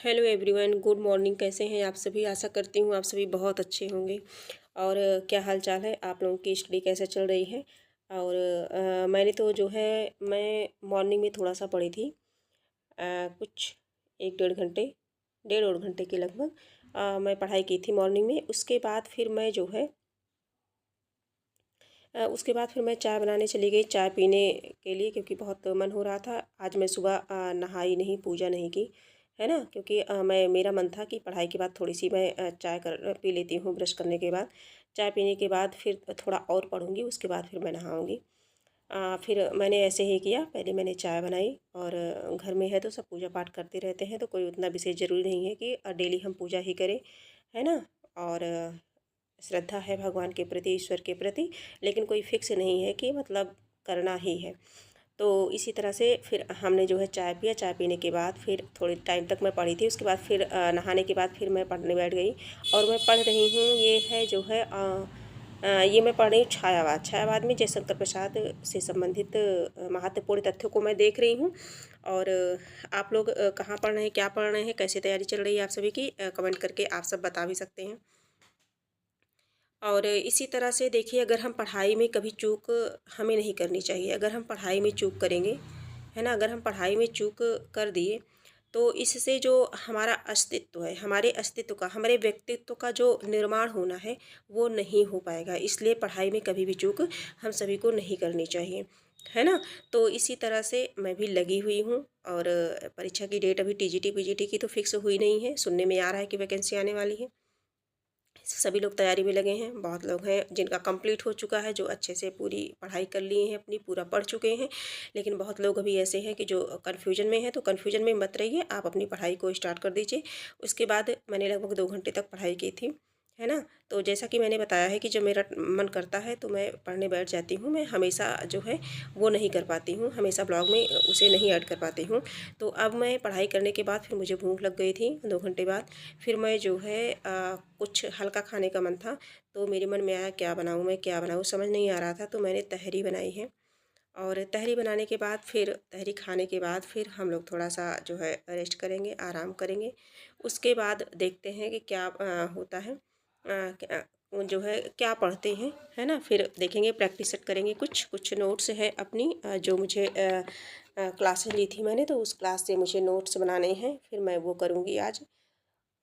Hello everyone, good morning. कैसे हैं आप सभी? आशा करती हूँ आप सभी बहुत अच्छे होंगे। और क्या हाल चाल है? आप लोगों की स्टडी कैसे चल रही है? और मैंने तो जो है मैं मॉर्निंग में थोड़ा सा पढ़ी थी, कुछ एक डेढ़ और घंटे के लगभग मैं पढ़ाई की थी मॉर्निंग में। उसके बाद फिर मैं जो है चाय बनाने चली गई, चाय पीने के लिए, क्योंकि बहुत मन हो रहा था। आज मैं सुबह नहाई नहीं, पूजा नहीं की, है ना, क्योंकि मेरा मन था कि पढ़ाई के बाद थोड़ी सी मैं चाय पी लेती हूँ ब्रश करने के बाद। चाय पीने के बाद फिर थोड़ा और पढ़ूँगी, उसके बाद फिर मैं नहाऊँगी। फिर मैंने ऐसे ही किया, पहले मैंने चाय बनाई। और घर में है तो सब पूजा पाठ करते रहते हैं, तो कोई उतना विशेष ज़रूरी नहीं है कि डेली हम पूजा ही करें, है ना। और श्रद्धा है भगवान के प्रति, ईश्वर के प्रति, लेकिन कोई फिक्स नहीं है कि मतलब करना ही है। तो इसी तरह से फिर हमने जो है चाय पिया। चाय पीने के बाद फिर थोड़े टाइम तक मैं पढ़ी थी। उसके बाद फिर नहाने के बाद फिर मैं पढ़ने बैठ गई। और मैं पढ़ रही हूँ, ये है जो है ये मैं पढ़ रही हूँ छायावाद। छायावाद में जयशंकर प्रसाद से संबंधित महत्वपूर्ण तथ्यों को मैं देख रही हूँ। और आप लोग कहाँ पढ़ रहे हैं, क्या पढ़ रहे हैं, कैसी तैयारी चल रही है आप सभी की, कमेंट करके आप सब बता भी सकते हैं। और इसी तरह से देखिए, अगर हम पढ़ाई में कभी चूक हमें नहीं करनी चाहिए। अगर हम पढ़ाई में चूक करेंगे, है ना, अगर हम पढ़ाई में चूक कर दिए तो इससे जो हमारा अस्तित्व है, हमारे अस्तित्व का, हमारे व्यक्तित्व का जो निर्माण होना है वो नहीं हो पाएगा। इसलिए पढ़ाई में कभी भी चूक हम सभी को नहीं करनी चाहिए, है ना। तो इसी तरह से मैं भी लगी हुई हूँ। और परीक्षा की डेट अभी टीजीटी पीजीटी की तो फिक्स हुई नहीं है। सुनने में आ रहा है कि वैकेंसी आने वाली है। सभी लोग तैयारी में लगे हैं। बहुत लोग हैं जिनका कंप्लीट हो चुका है, जो अच्छे से पूरी पढ़ाई कर लिए हैं, अपनी पूरा पढ़ चुके हैं। लेकिन बहुत लोग अभी ऐसे हैं कि जो कन्फ्यूजन में है। तो कन्फ्यूजन में मत रहिए, आप अपनी पढ़ाई को स्टार्ट कर दीजिए। उसके बाद मैंने लगभग 2 घंटे तक पढ़ाई की थी, है ना। तो जैसा कि मैंने बताया है कि जब मेरा मन करता है तो मैं पढ़ने बैठ जाती हूँ। मैं हमेशा जो है वो नहीं कर पाती हूँ, हमेशा ब्लॉग में उसे नहीं ऐड कर पाती हूँ। तो अब मैं पढ़ाई करने के बाद फिर मुझे भूख लग गई थी 2 घंटे बाद। फिर मैं जो है कुछ हल्का खाने का मन था। तो मेरे मन में आया क्या बनाऊँ, मैं क्या बनाऊँ, समझ नहीं आ रहा था। तो मैंने तहरी बनाई है। और तहरी बनाने के बाद फिर तहरी खाने के बाद फिर हम लोग थोड़ा सा जो है रेस्ट करेंगे, आराम करेंगे। उसके बाद देखते हैं कि क्या होता है, जो है क्या पढ़ते हैं, है ना। फिर देखेंगे, प्रैक्टिस सेट करेंगे। कुछ कुछ नोट्स है अपनी, जो मुझे क्लासेस ली थी मैंने, तो उस क्लास से मुझे नोट्स बनाने हैं, फिर मैं वो करूँगी आज।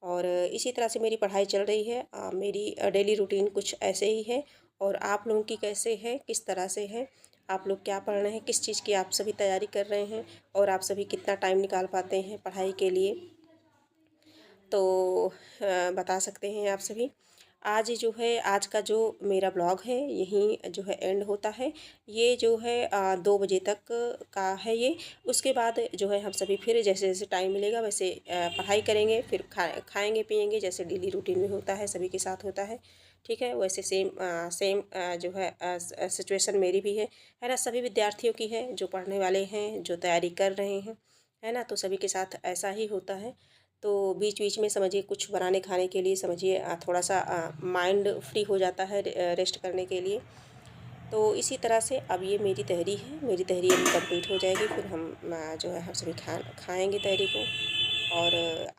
और इसी तरह से मेरी पढ़ाई चल रही है। मेरी डेली रूटीन कुछ ऐसे ही है। और आप लोगों की कैसे है, किस तरह से है, आप लोग क्या पढ़ रहे हैं, किस चीज़ की आप सभी तैयारी कर रहे हैं, और आप सभी कितना टाइम निकाल पाते हैं पढ़ाई के लिए, तो बता सकते हैं आप सभी। आज जो है, आज का जो मेरा ब्लॉग है यहीं जो है एंड होता है। ये जो है 2 बजे तक का है ये। उसके बाद जो है हम सभी फिर जैसे जैसे टाइम मिलेगा वैसे पढ़ाई करेंगे, फिर खाएंगे पिएंगे, जैसे डेली रूटीन में होता है, सभी के साथ होता है। ठीक है, वैसे सेम जो है सिचुएशन मेरी भी है ना। सभी विद्यार्थियों की है, जो पढ़ने वाले हैं, जो तैयारी कर रहे हैं, है ना। तो सभी के साथ ऐसा ही होता है। तो बीच बीच में समझिए कुछ बनाने खाने के लिए समझिए थोड़ा सा माइंड फ्री हो जाता है रेस्ट करने के लिए। तो इसी तरह से अब ये मेरी तहरी है, मेरी तहरी अभी कंप्लीट हो जाएगी, फिर हम जो है हम सभी खाएंगे तहरी को। और